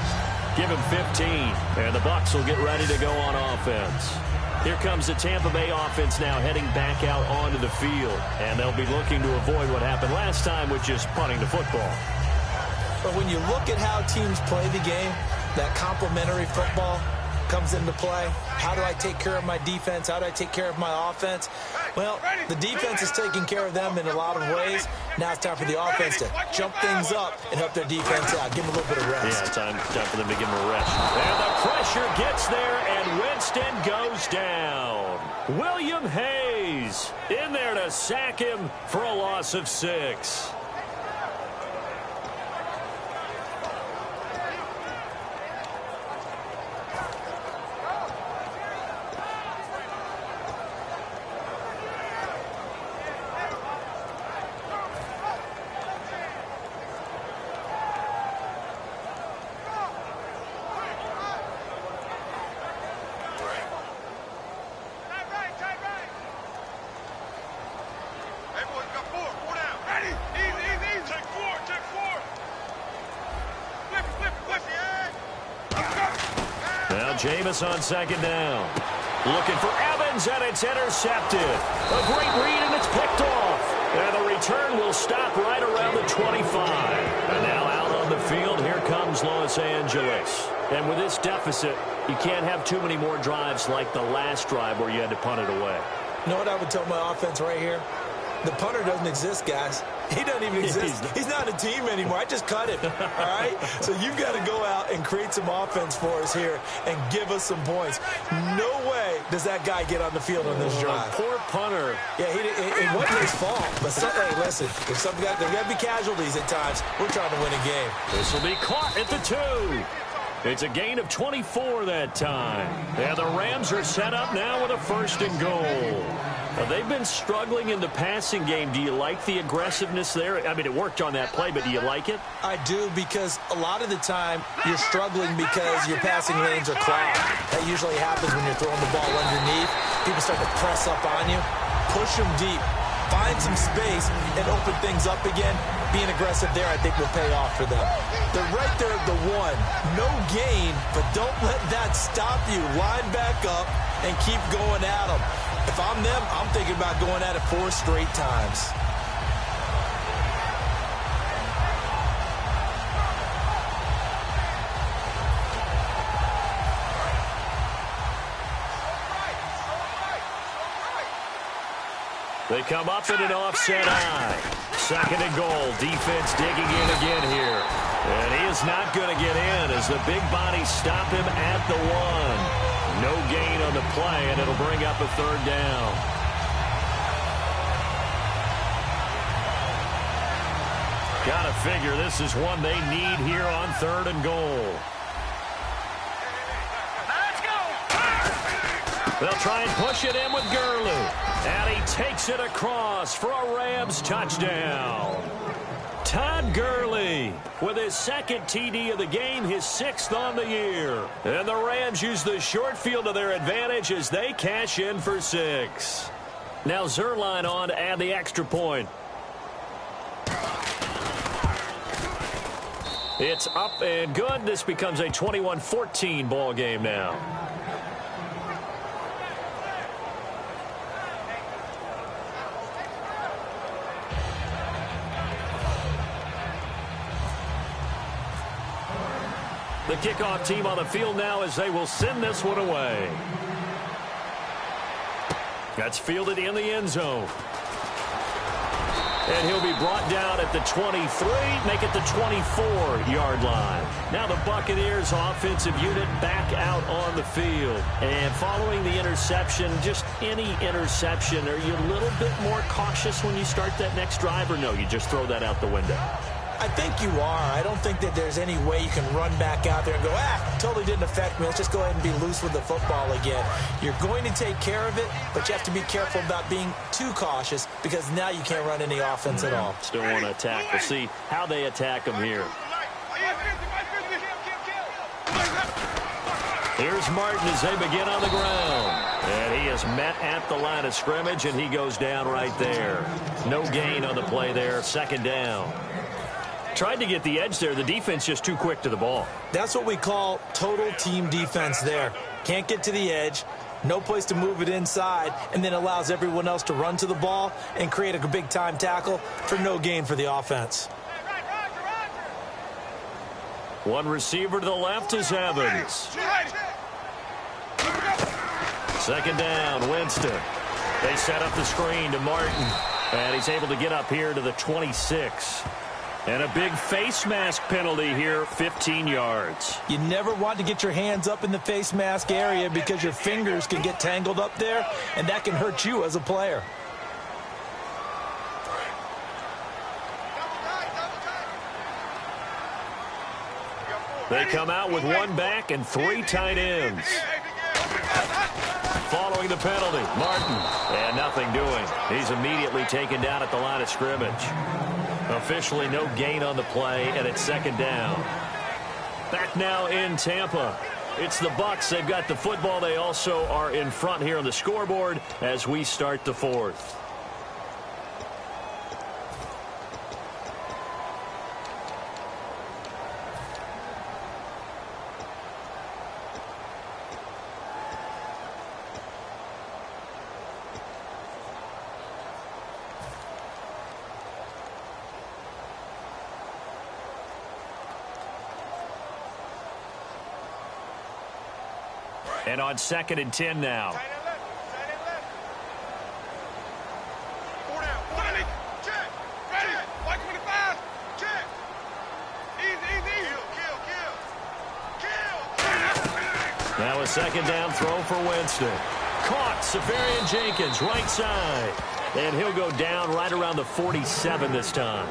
give him 15. And the Bucs will get ready to go on offense. Here comes the Tampa Bay offense now heading back out onto the field. And they'll be looking to avoid what happened last time, which is punting the football. But when you look at how teams play the game, that complementary football comes into play. How do I take care of my defense? How do I take care of my offense? Well, the defense is taking care of them in a lot of ways. Now it's time for the offense to jump things up and help their defense out. Give them a little bit of rest. Yeah, time for them to give them a rest. And the pressure gets there, and Winston goes down. William Hayes in there to sack him for a loss of 6. Jameis on 2nd down. Looking for Evans, and it's intercepted. A great read, and it's picked off. And the return will stop right around the 25. And now out on the field, here comes Los Angeles. And with this deficit, you can't have too many more drives like the last drive where you had to punt it away. You know what I would tell my offense right here? The punter doesn't exist, guys. He doesn't even exist. He's not a team anymore. I just cut him, all right? So you've got to go out and create some offense for us here and give us some points. No way does that guy get on the field on this drive. Poor punter. Yeah, it wasn't his fault. But, hey, listen, if something there's got to be casualties at times. We're trying to win a game. This will be caught at the 2. It's a gain of 24 that time. And the Rams are set up now with a 1st and goal. Well, they've been struggling in the passing game. Do you like the aggressiveness there? I mean, it worked on that play, but do you like it? I do, because a lot of the time you're struggling because your passing lanes are clogged. That usually happens when you're throwing the ball underneath. People start to press up on you. Push them deep. Find some space and open things up again. Being aggressive there, I think, will pay off for them. They're right there at the 1. No gain, but don't let that stop you. Line back up and keep going at them. If I'm them, I'm thinking about going at it 4 straight times. They come up in an offset eye. 2nd and goal. Defense digging in again here. And he is not going to get in as the big bodies stop him at the 1. No gain on the play, and it'll bring up a 3rd down. Gotta figure this is one they need here on 3rd and goal. Let's go! They'll try and push it in with Gurley. And he takes it across for a Rams touchdown. Todd Gurley with his second TD of the game, his 6th on the year. And the Rams use the short field to their advantage as they cash in for 6. Now Zerline on to add the extra point. It's up and good. This becomes a 21-14 ball game now. The kickoff team on the field now as they will send this one away. That's fielded in the end zone. And he'll be brought down at the 23, make it the 24-yard line. Now the Buccaneers offensive unit back out on the field. And following the interception, just any interception, are you a little bit more cautious when you start that next drive, or no, you just throw that out the window? I think you are. I don't think that there's any way you can run back out there and go, totally didn't affect me. Let's just go ahead and be loose with the football again. You're going to take care of it, but you have to be careful about being too cautious because now you can't run any offense at all. Still want to attack. We'll see how they attack them here. Here's Martin as they begin on the ground. And he is met at the line of scrimmage, and he goes down right there. No gain on the play there. 2nd down. Tried to get the edge there. The defense just too quick to the ball. That's what we call total team defense there. Can't get to the edge, no place to move it inside, and then allows everyone else to run to the ball and create a big-time tackle for no gain for the offense. One receiver to the left is Evans. 2nd down, Winston. They set up the screen to Martin, and he's able to get up here to the 26. And a big face mask penalty here, 15 yards. You never want to get your hands up in the face mask area because your fingers can get tangled up there, and that can hurt you as a player. They come out with 1 back and 3 tight ends. Following the penalty, Martin, and nothing doing. He's immediately taken down at the line of scrimmage. Officially no gain on the play, and it's 2nd down. Back now in Tampa. It's the Bucs. They've got the football. They also are in front here on the scoreboard as we start the 4th. And on 2nd and 10 now. Now a 2nd down throw for Winston. Caught, Safarian Jenkins, right side. And he'll go down right around the 47 this time.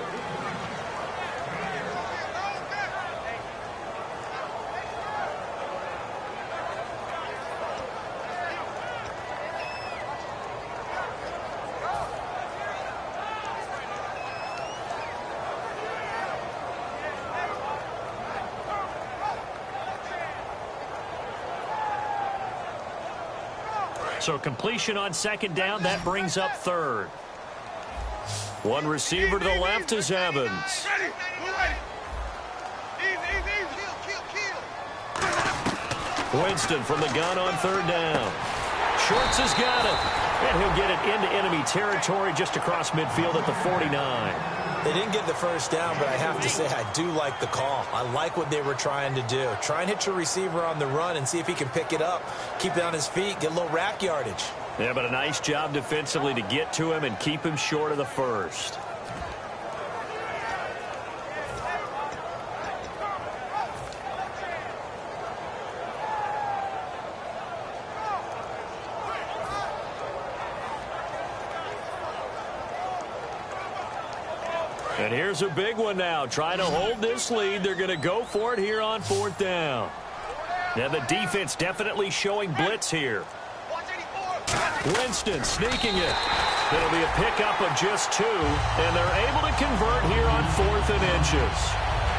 So completion on 2nd down, that brings up 3rd. One receiver to the left is Evans. Winston from the gun on 3rd down. Schwartz has got it. And he'll get it into enemy territory just across midfield at the 49. They didn't get the 1st down, but I have to say I do like the call. I like what they were trying to do. Try and hit your receiver on the run and see if he can pick it up, keep it on his feet, get a little rack yardage. Yeah, but a nice job defensively to get to him and keep him short of the 1st. And here's a big one now. Trying to hold this lead. They're going to go for it here on 4th down. Now the defense definitely showing blitz here. Winston sneaking it. It'll be a pickup of just 2. And they're able to convert here on 4th and inches.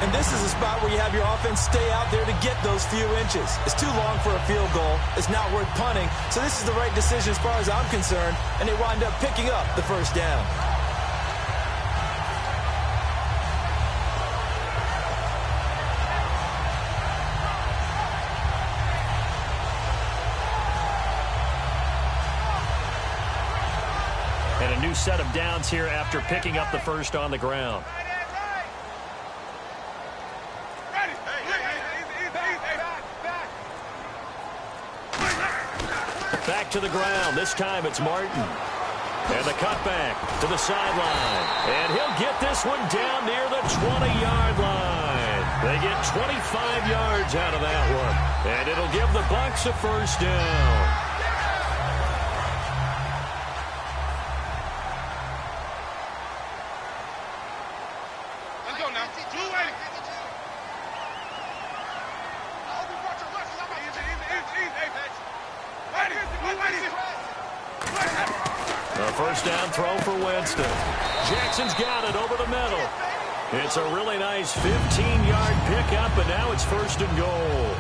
And this is a spot where you have your offense stay out there to get those few inches. It's too long for a field goal. It's not worth punting. So this is the right decision as far as I'm concerned. And they wind up picking up the first down. And a new set of downs here after picking up the first on the ground. Back to the ground. This time it's Martin. And the cutback to the sideline. And he'll get this one down near the 20-yard line. They get 25 yards out of that one. And it'll give the Bucs a first down. A first down throw for Winston. Jackson's got it over the middle. It's a really nice 15-yard pickup, and now it's first and goal.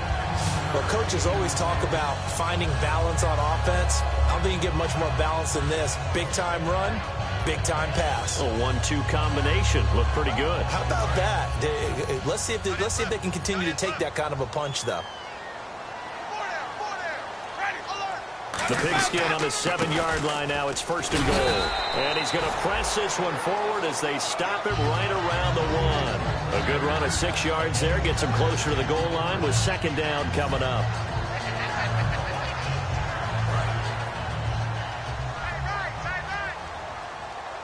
Well, coaches always talk about finding balance on offense. I don't think you get much more balance than this. Big-time run, big-time pass. A 1-2 combination. Looked pretty good. How about that? Let's see if they can continue to take that kind of a punch, though. The pigskin on the 7-yard line now. It's first and goal. And he's going to press this one forward as they stop him right around the 1. A good run of 6 yards there. Gets him closer to the goal line with second down coming up.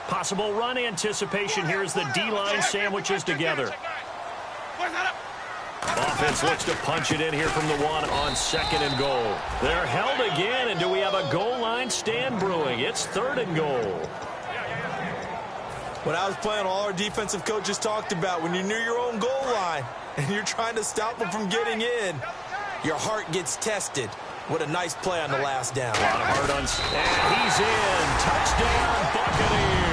Possible run anticipation. Here's the D-line sandwiches together. Offense looks to punch it in here from the 1 on second and goal. They're held again, and do we have a goal line stand brewing? It's third and goal. When I was playing, all our defensive coaches talked about when you're near your own goal line and you're trying to stop them from getting in, your heart gets tested. What a nice play on the last down. A lot of heart on, and he's in. Touchdown, Buccaneers.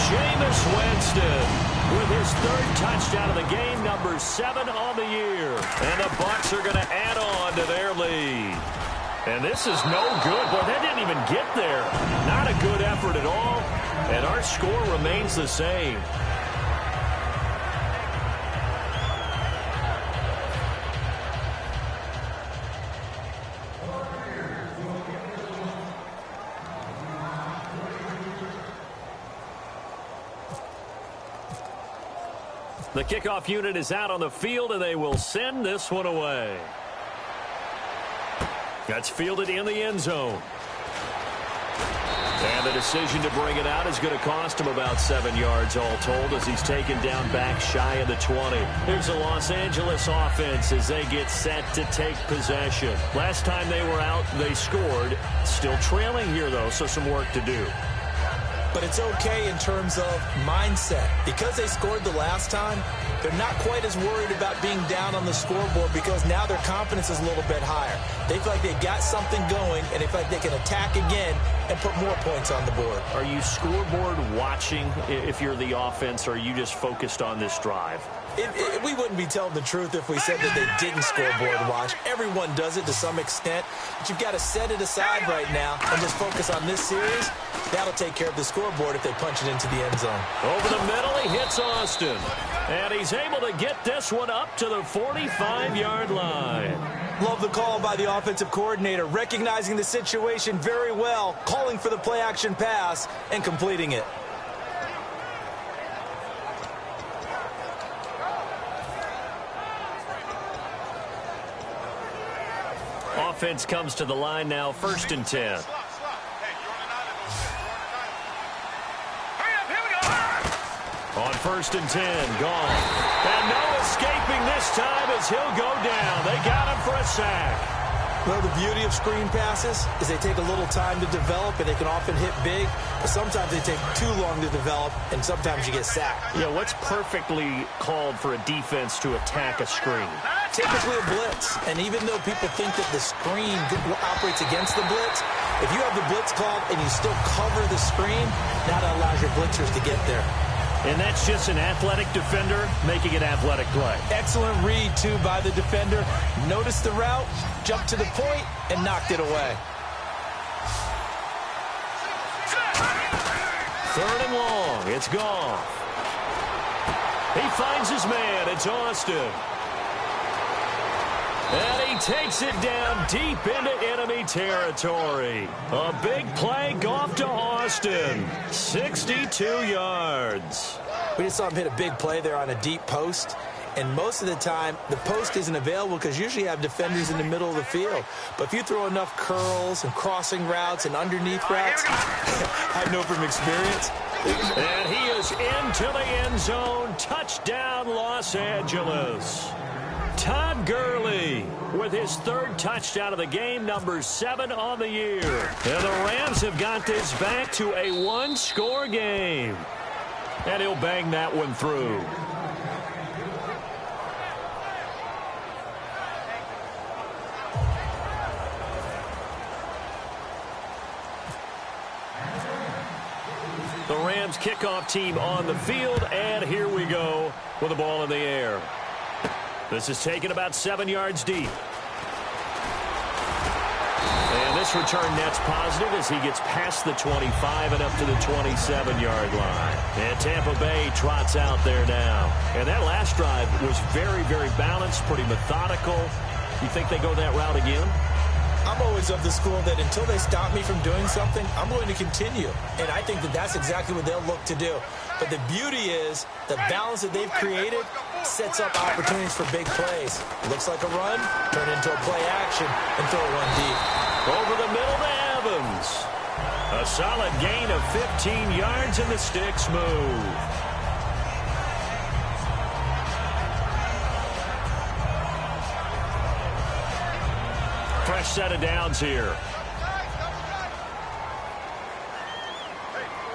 Jameis Winston with his third touchdown of the game, number 7 on the year. And the Bucs are going to add on to their lead. And this is no good. Boy, that didn't even get there. Not a good effort at all. And our score remains the same. The kickoff unit is out on the field, and they will send this one away. That's fielded in the end zone. And the decision to bring it out is going to cost him about 7 yards all told as he's taken down back shy of the 20. Here's the Los Angeles offense as they get set to take possession. Last time they were out, they scored. Still trailing here, though, so some work to do. But it's okay in terms of mindset. Because they scored the last time, they're not quite as worried about being down on the scoreboard because now their confidence is a little bit higher. They feel like they got something going, and they feel like they can attack again and put more points on the board. Are you scoreboard watching if you're the offense, or are you just focused on this drive? We wouldn't be telling the truth if we said that they didn't scoreboard watch. Everyone does it to some extent, but you've got to set it aside right now and just focus on this series. That'll take care of the scoreboard if they punch it into the end zone. Over the middle, he hits Austin. And he's able to get this one up to the 45-yard line. Love the call by the offensive coordinator, recognizing the situation very well, calling for the play-action pass, and completing it. Offense comes to the line now, first and 10. On first and 10, gone. And no escaping this time as he'll go down. They got him for a sack. Well, the beauty of screen passes is they take a little time to develop, and they can often hit big, but sometimes they take too long to develop, and sometimes you get sacked. Yeah, what's perfectly called for a defense to attack a screen? Typically a blitz, and even though people think that the screen operates against the blitz, if you have the blitz called and you still cover the screen, now that allows your blitzers to get there. And that's just an athletic defender making an athletic play. Excellent read, too, by the defender. Noticed the route, jumped to the point, and knocked it away. 3rd and long. It's gone. He finds his man. It's Austin. And he takes it down deep into enemy territory. A big play, Goff to Austin. 62 yards. We just saw him hit a big play there on a deep post. And most of the time, the post isn't available because usually you have defenders in the middle of the field. But if you throw enough curls and crossing routes and underneath routes, I know from experience. And he is into the end zone. Touchdown, Los Angeles. Todd Gurley with his 3rd touchdown of the game, number 7 on the year. And the Rams have got this back to a 1-score game. And he'll bang that one through. The Rams kickoff team on the field, and here we go with the ball in the air. This is taken about 7 yards deep. And this return net's positive as he gets past the 25 and up to the 27-yard line. And Tampa Bay trots out there now. And that last drive was very, very balanced, pretty methodical. You think they go that route again? I'm always of the school that until they stop me from doing something, I'm going to continue. And I think that that's exactly what they'll look to do. But the beauty is the balance that they've created sets up opportunities for big plays. Looks like a run, turn into a play action, and throw one deep. Over the middle to Evans. A solid gain of 15 yards, and the sticks move. Fresh set of downs here.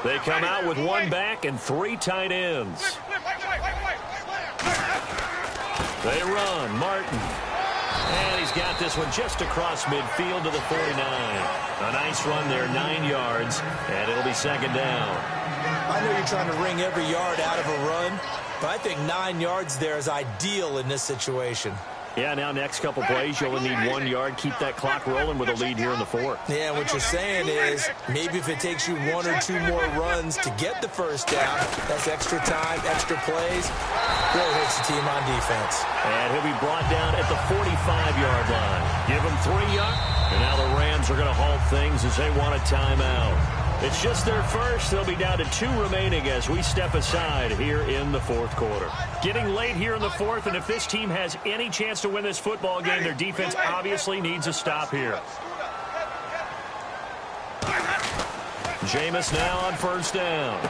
They come out with 1 back and 3 tight ends. They run. Martin. And he's got this one just across midfield to the 49. A nice run there, 9 yards, and it'll be 2nd down. I know you're trying to wring every yard out of a run, but I think 9 yards there is ideal in this situation. Yeah, now next couple plays, you only need 1 yard. Keep that clock rolling with a lead here in the 4th. Yeah, what you're saying is maybe if it takes you 1 or 2 more runs to get the 1st down, that's extra time, extra plays. Really hurts the team on defense. And he'll be brought down at the 45-yard line. Give him 3 yards. And now the Rams are going to halt things as they want a timeout. It's just their first. They'll be down to 2 remaining as we step aside here in the 4th quarter. Getting late here in the 4th, and if this team has any chance to win this football game, their defense obviously needs a stop here. Jameis now on 1st down.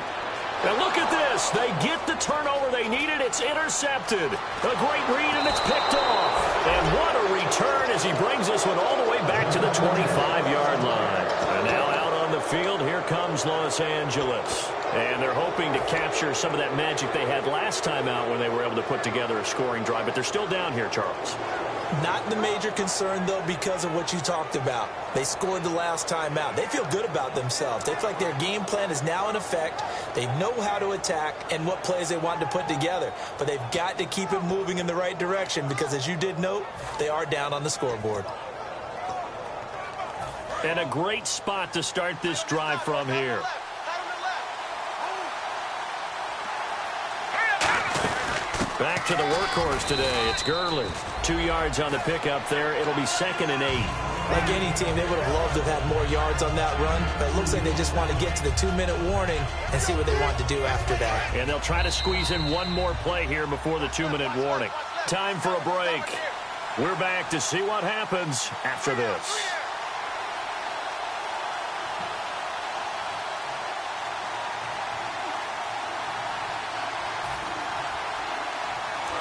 And look at this. They get the turnover they needed. It's intercepted. A great read, and it's picked off. And what a return as he brings this one all the way back to the 25-yard line. And now out on the field, here comes Los Angeles. And they're hoping to capture some of that magic they had last time out when they were able to put together a scoring drive. But they're still down here, Charles. Not the major concern, though, because of what you talked about. They scored the last time out. They feel good about themselves. They feel like their game plan is now in effect. They know how to attack and what plays they want to put together. But they've got to keep it moving in the right direction because, as you did note, they are down on the scoreboard. And a great spot to start this drive from here. Back to the workhorse today. It's Gurley. 2 yards on the pickup there. It'll be 2nd and 8. Like any team, they would have loved to have had more yards on that run, but it looks like they just want to get to the 2-minute warning and see what they want to do after that. And they'll try to squeeze in one more play here before the 2-minute warning. Time for a break. We're back to see what happens after this.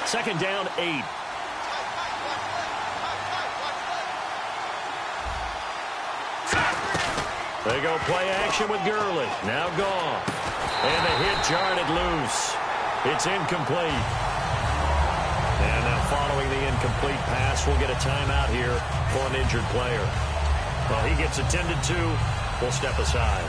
Second down, 8. They go play action with Gurley. Now gone. And the hit jarred it loose. It's incomplete. And now following the incomplete pass, we'll get a timeout here for an injured player. Well, he gets attended to. We'll step aside.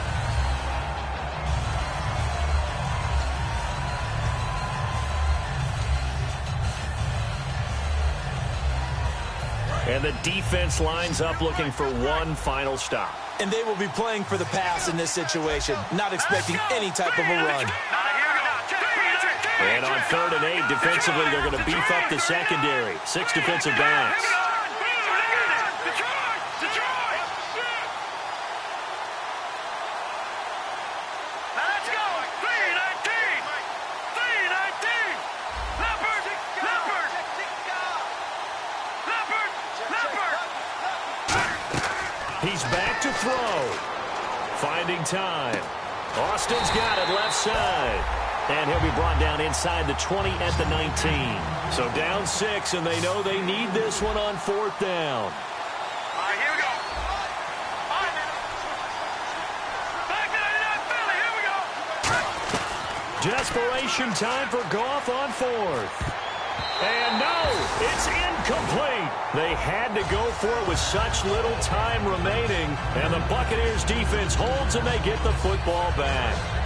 And the defense lines up looking for one final stop. And they will be playing for the pass in this situation, not expecting any type of a run. And on 3rd and 8, defensively, they're going to beef up the secondary. 6 defensive backs. He's back to throw. Finding time. Austin's got it left side. And he'll be brought down inside the 20 at the 19. So down 6, and they know they need this one on 4th down. All right, here we go. Back to 99 Philly, here we go. Desperation time for Goff on 4th. And no, it's incomplete. They had to go for it with such little time remaining. And the Buccaneers defense holds and they get the football back.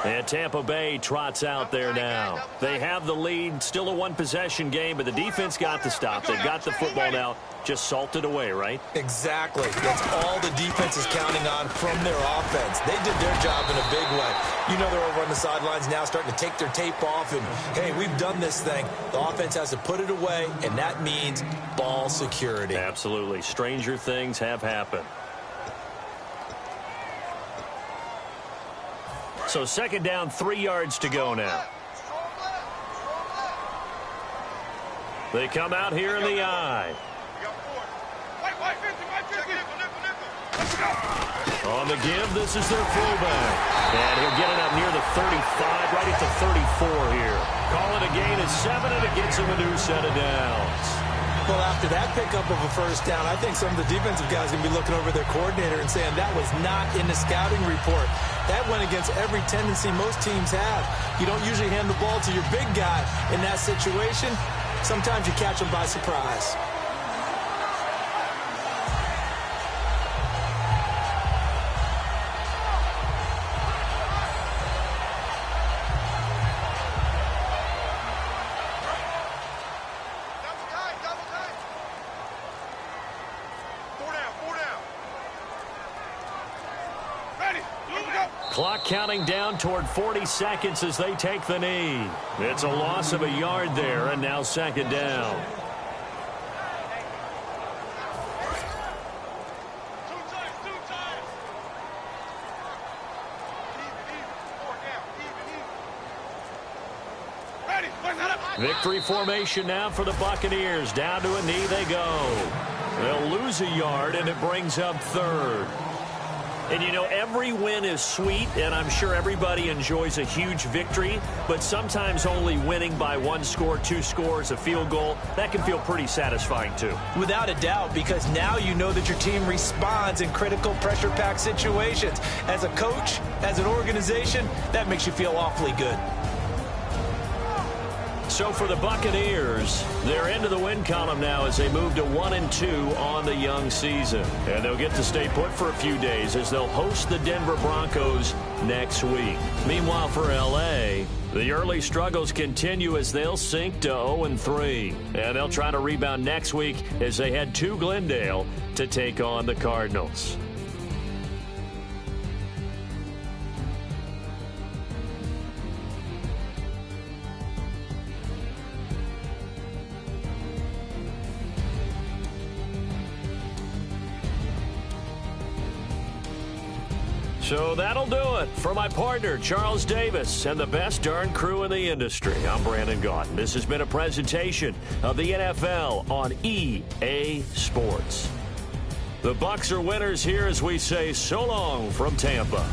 And Tampa Bay trots out there now. They have the lead, still a one-possession game, but the defense got the stop. They've got the football now, just salted away, right? Exactly. That's all the defense is counting on from their offense. They did their job in a big way. You know they're over on the sidelines now starting to take their tape off, and, hey, we've done this thing. The offense has to put it away, and that means ball security. Absolutely. Stranger things have happened. So 2nd down, 3 yards to go now. They come out here in the eye. On the give, this is their fullback. And he'll get it up near the 35, right at the 34 here. Call it a gain of 7, and it gets him a new set of downs. Well, after that pickup of a 1st down, I think some of the defensive guys are going to be looking over their coordinator and saying that was not in the scouting report. That went against every tendency most teams have. You don't usually hand the ball to your big guy in that situation. Sometimes you catch them by surprise. Clock counting down toward 40 seconds as they take the knee. It's a loss of a yard there, and now 2nd down. Victory formation now for the Buccaneers. Down to a knee they go. They'll lose a yard, and it brings up 3rd. And, you know, every win is sweet, and I'm sure everybody enjoys a huge victory, but sometimes only winning by 1 score, 2 scores, a field goal, that can feel pretty satisfying too. Without a doubt, because now you know that your team responds in critical pressure-packed situations. As a coach, as an organization, that makes you feel awfully good. So for the Buccaneers, they're into the win column now as they move to 1-2 on the young season. And they'll get to stay put for a few days as they'll host the Denver Broncos next week. Meanwhile for L.A., the early struggles continue as they'll sink to 0-3. And they'll try to rebound next week as they head to Glendale to take on the Cardinals. So that'll do it. For my partner, Charles Davis, and the best darn crew in the industry, I'm Brandon Gaudin. This has been a presentation of the NFL on EA Sports. The Bucs are winners here as we say so long from Tampa.